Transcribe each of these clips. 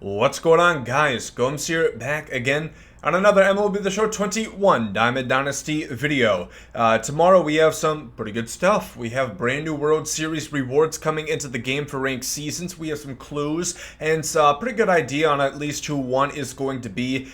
What's going on, guys? Gomes here, back again on another MLB The Show 21 Diamond Dynasty video. Tomorrow we have some pretty good stuff. We have brand new World Series rewards coming into the game for ranked seasons. We have some clues and a pretty good idea on at least who one is going to be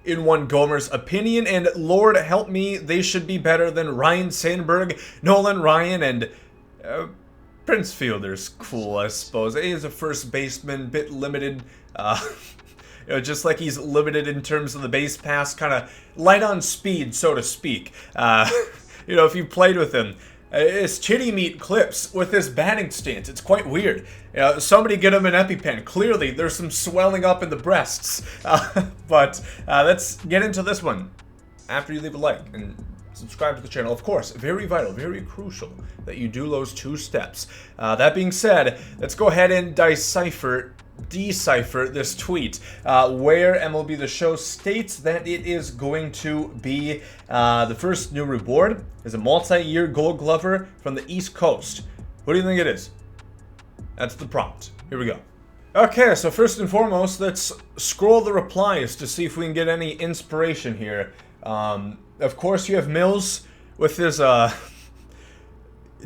in one Gomer's opinion. And Lord help me, they should be better than Ryan Sandberg, Nolan Ryan, and Prince Fielder's cool, I suppose. He is a first baseman, bit limited, just like he's limited in terms of the base pass, kind of light on speed, so to speak. If you played with him, his chitty meat clips with his batting stance. It's quite weird. Somebody get him an EpiPen. Clearly, there's some swelling up in the breasts. But let's get into this one after you leave a like and subscribe to the channel. Of course, very vital, very crucial that you do those two steps. That being said, let's go ahead and decipher this tweet where MLB The Show states that it is going to be the first new reward is a multi-year Gold Glover from the East Coast. What do you think it is? That's the prompt. Here we go. Okay, so first and foremost, let's scroll the replies to see if we can get any inspiration here. Of course, you have Mills with his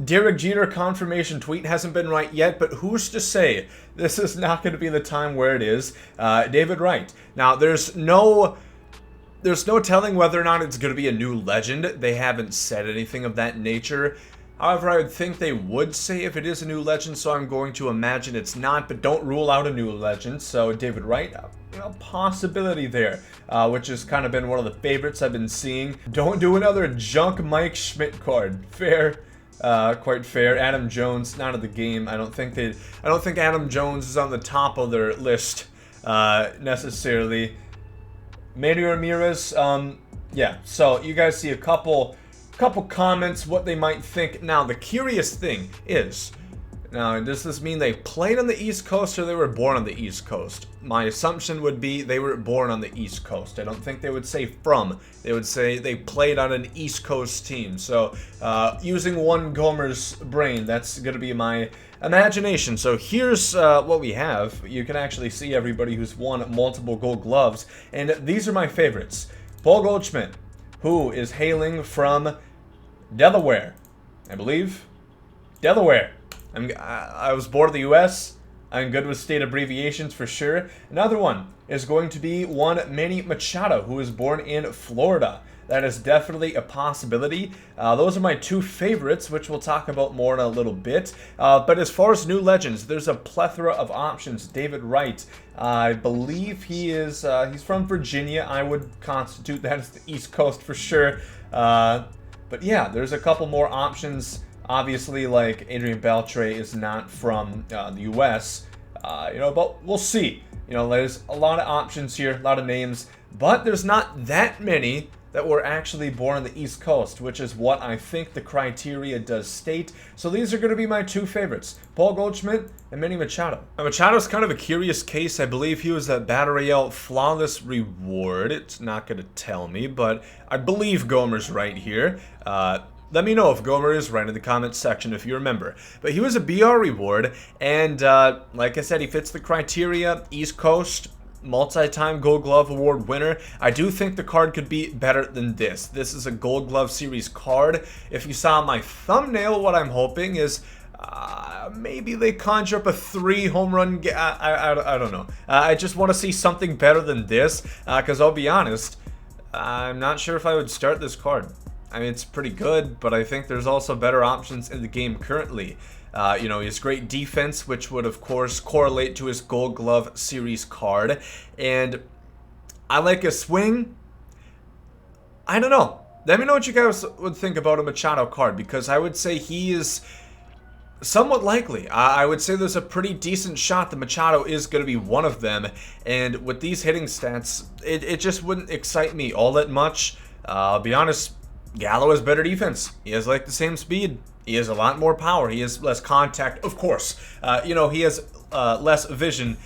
Derek Jeter confirmation tweet. Hasn't been right yet, but who's to say this is not going to be the time where it is? David Wright. Now, there's no telling whether or not it's going to be a new legend. They haven't said anything of that nature. However, I would think they would say if it is a new legend, so I'm going to imagine it's not, but don't rule out a new legend. So David Wright, possibility there, which has kind of been one of the favorites I've been seeing. Don't do another junk Mike Schmidt card. Fair. Quite fair. Adam Jones, not of the game. I don't think Adam Jones is on the top of their list, necessarily. Manny Ramirez, yeah, so you guys see a couple comments, what they might think. Now, the curious thing is, now, does this mean they played on the East Coast or they were born on the East Coast? My assumption would be they were born on the East Coast. I don't think they would say from. They would say they played on an East Coast team. So, using one Gomer's brain, that's going to be my imagination. So here's what we have. You can actually see everybody who's won multiple Gold Gloves. And these are my favorites. Paul Goldschmidt, who is hailing from Delaware, I believe. Delaware. I was born in the U.S. I'm good with state abbreviations for sure. Another one is going to be one Manny Machado, who is born in Florida. That is definitely a possibility. Those are my two favorites, which we'll talk about more in a little bit. But as far as new legends, there's a plethora of options. David Wright, I believe he's from Virginia. I would constitute that as the East Coast for sure. But yeah, there's a couple more options. Obviously, like Adrian Beltre is not from the U.S., but we'll see. There's a lot of options here, a lot of names, but there's not that many that were actually born on the East Coast, which is what I think the criteria does state. So these are going to be my two favorites, Paul Goldschmidt and Manny Machado. Now, Machado's kind of a curious case. I believe he was that Battle Royale flawless reward. It's not going to tell me, but I believe Gomer's right here. Let me know if Gomer is right in the comments section if you remember. But he was a BR reward, and like I said, he fits the criteria. East Coast, multi-time Gold Glove Award winner. I do think the card could be better than this. This is a Gold Glove Series card. If you saw my thumbnail, what I'm hoping is maybe they conjure up a 3 home run. I don't know. I just want to see something better than this, because I'll be honest, I'm not sure if I would start this card. I mean, it's pretty good, but I think there's also better options in the game currently. He has great defense, which would, of course, correlate to his Gold Glove Series card. And I like his swing. I don't know. Let me know what you guys would think about a Machado card, because I would say he is somewhat likely. I would say there's a pretty decent shot that Machado is going to be one of them. And with these hitting stats, it just wouldn't excite me all that much. I'll be honest. Gallo has better defense. He has like the same speed. He has a lot more power. He has less contact, of course. He has less vision,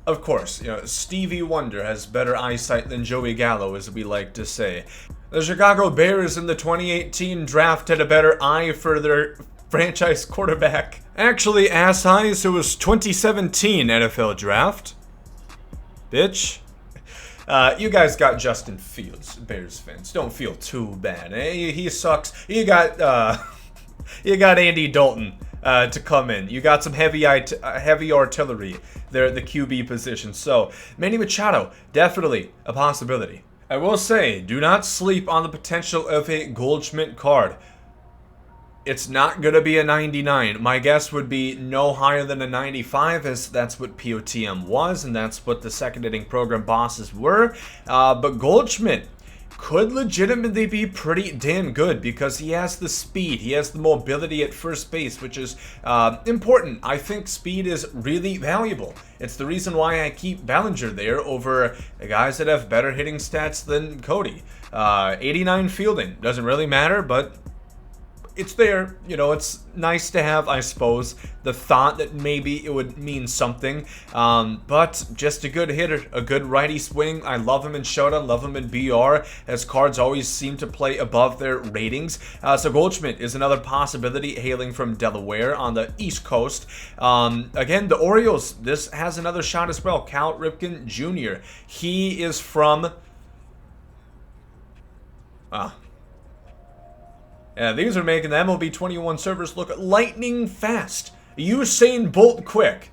of course. Stevie Wonder has better eyesight than Joey Gallo, as we like to say. The Chicago Bears in the 2018 draft had a better eye for their franchise quarterback. Actually, ass high, so it was 2017 NFL draft. bitch. You guys got Justin Fields, Bears fans. Don't feel too bad. He sucks. You got Andy Dalton to come in. You got some heavy artillery there at the QB position. So Manny Machado, definitely a possibility. I will say, do not sleep on the potential of a Goldschmidt card. It's not going to be a 99. My guess would be no higher than a 95, as that's what POTM was, and that's what the second inning program bosses were. But Goldschmidt could legitimately be pretty damn good because he has the speed, he has the mobility at first base, which is important. I think speed is really valuable. It's the reason why I keep Bellinger there over guys that have better hitting stats than Cody. 89 fielding, doesn't really matter, but it's there. You know, it's nice to have, I suppose, the thought that maybe it would mean something. But just a good hitter, a good righty swing. I love him in Showdown, love him in BR, as cards always seem to play above their ratings. So Goldschmidt is another possibility, hailing from Delaware on the East Coast. Again, the Orioles, this has another shot as well. Cal Ripken Jr. He is from... Yeah, these are making the MLB 21 servers look lightning fast. Usain Bolt quick.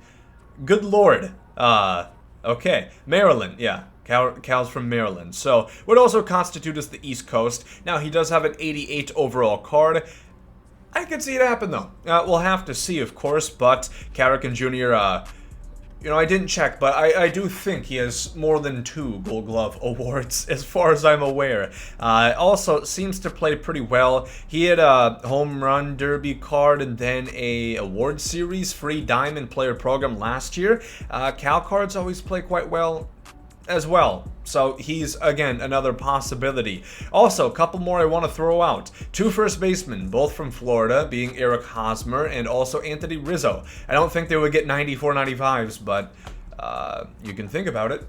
Good lord. Okay. Maryland, yeah. Cal's from Maryland. So, would also constitute as the East Coast. Now, he does have an 88 overall card. I could see it happen, though. We'll have to see, of course, but Carrican Jr., you know, I didn't check, but I do think he has more than 2 Gold Glove awards, as far as I'm aware. Also, seems to play pretty well. He had a Home Run Derby card and then a Award Series free Diamond Player Program last year. Cal cards always play quite well as well. So he's, again, another possibility. Also, a couple more I want to throw out. 2 first basemen, both from Florida, being Eric Hosmer and also Anthony Rizzo. I don't think they would get 94, 95s, but you can think about it.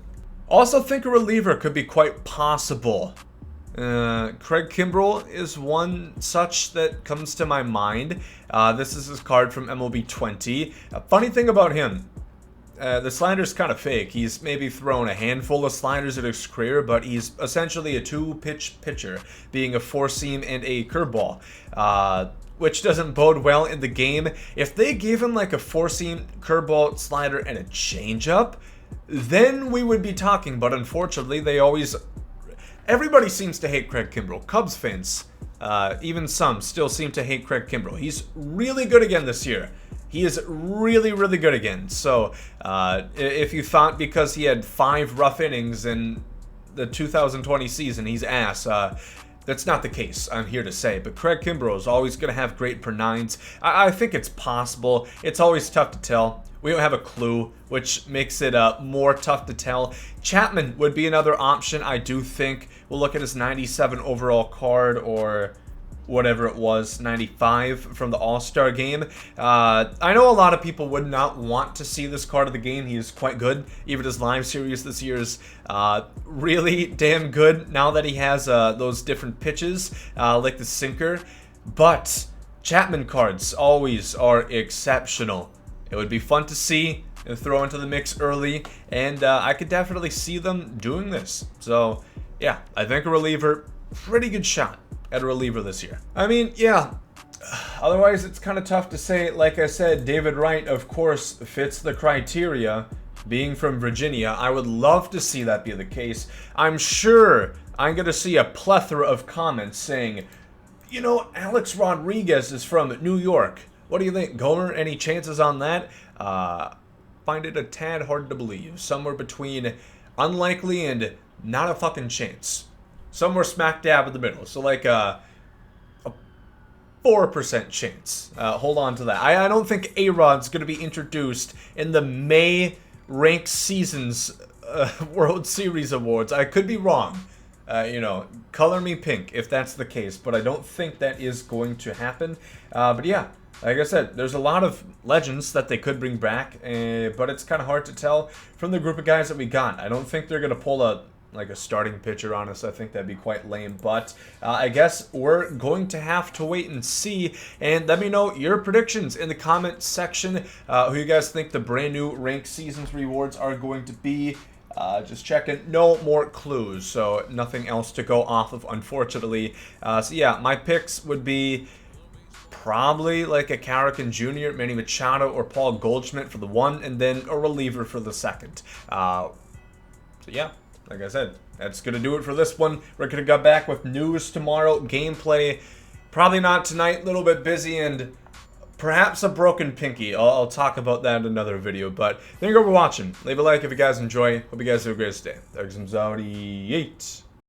Also think a reliever could be quite possible. Craig Kimbrell is one such that comes to my mind. This is his card from MLB 20. Funny thing about him, the slider's kind of fake. He's maybe thrown a handful of sliders in his career, but he's essentially a 2-pitch pitcher, being a 4-seam and a curveball, which doesn't bode well in the game. If they gave him like a 4-seam, curveball, slider, and a changeup, then we would be talking, but unfortunately, everybody seems to hate Craig Kimbrell. Cubs fans, even some, still seem to hate Craig Kimbrell. He's really good again this year. He is really, really good again. So, if you thought because he had 5 rough innings in the 2020 season, he's ass, that's not the case, I'm here to say. But Craig Kimbrell is always going to have great per 9s. I think it's possible. It's always tough to tell. We don't have a clue, which makes it more tough to tell. Chapman would be another option, I do think. We'll look at his 97 overall card, or whatever it was, 95 from the All-Star game. I know a lot of people would not want to see this card of the game. He is quite good. Even his live series this year is really damn good now that he has those different pitches, like the sinker. But Chapman cards always are exceptional. It would be fun to see and throw into the mix early, and I could definitely see them doing this. So, yeah, I think a reliever, pretty good shot at a reliever this year. I mean, yeah, otherwise it's kind of tough to say. Like I said, David Wright, of course, fits the criteria, being from Virginia. I would love to see that be the case. I'm sure I'm going to see a plethora of comments saying, you know, Alex Rodriguez is from New York. What do you think, Gomer? Any chances on that? Find it a tad hard to believe. Somewhere between unlikely and not a fucking chance. Somewhere smack dab in the middle. So like a 4% chance. Hold on to that. I don't think A-Rod's going to be introduced in the May ranked seasons World Series awards. I could be wrong. You know, color me pink if that's the case. But I don't think that is going to happen. But yeah, like I said, there's a lot of legends that they could bring back. But it's kind of hard to tell from the group of guys that we got. I don't think they're going to pull a starting pitcher on us. I think that'd be quite lame, but I guess we're going to have to wait and see, and let me know your predictions in the comment section, who you guys think the brand new ranked seasons rewards are going to be. Just checking. No more clues, so nothing else to go off of, unfortunately. So yeah, my picks would be probably like a Carrican Jr., Manny Machado, or Paul Goldschmidt for the one, and then a reliever for the second. So yeah, like I said, that's going to do it for this one. We're going to go back with news tomorrow. Gameplay, probably not tonight. A little bit busy and perhaps a broken pinky. I'll talk about that in another video. But thank you for watching. Leave a like if you guys enjoy. Hope you guys have a great day. GomesDaLegend.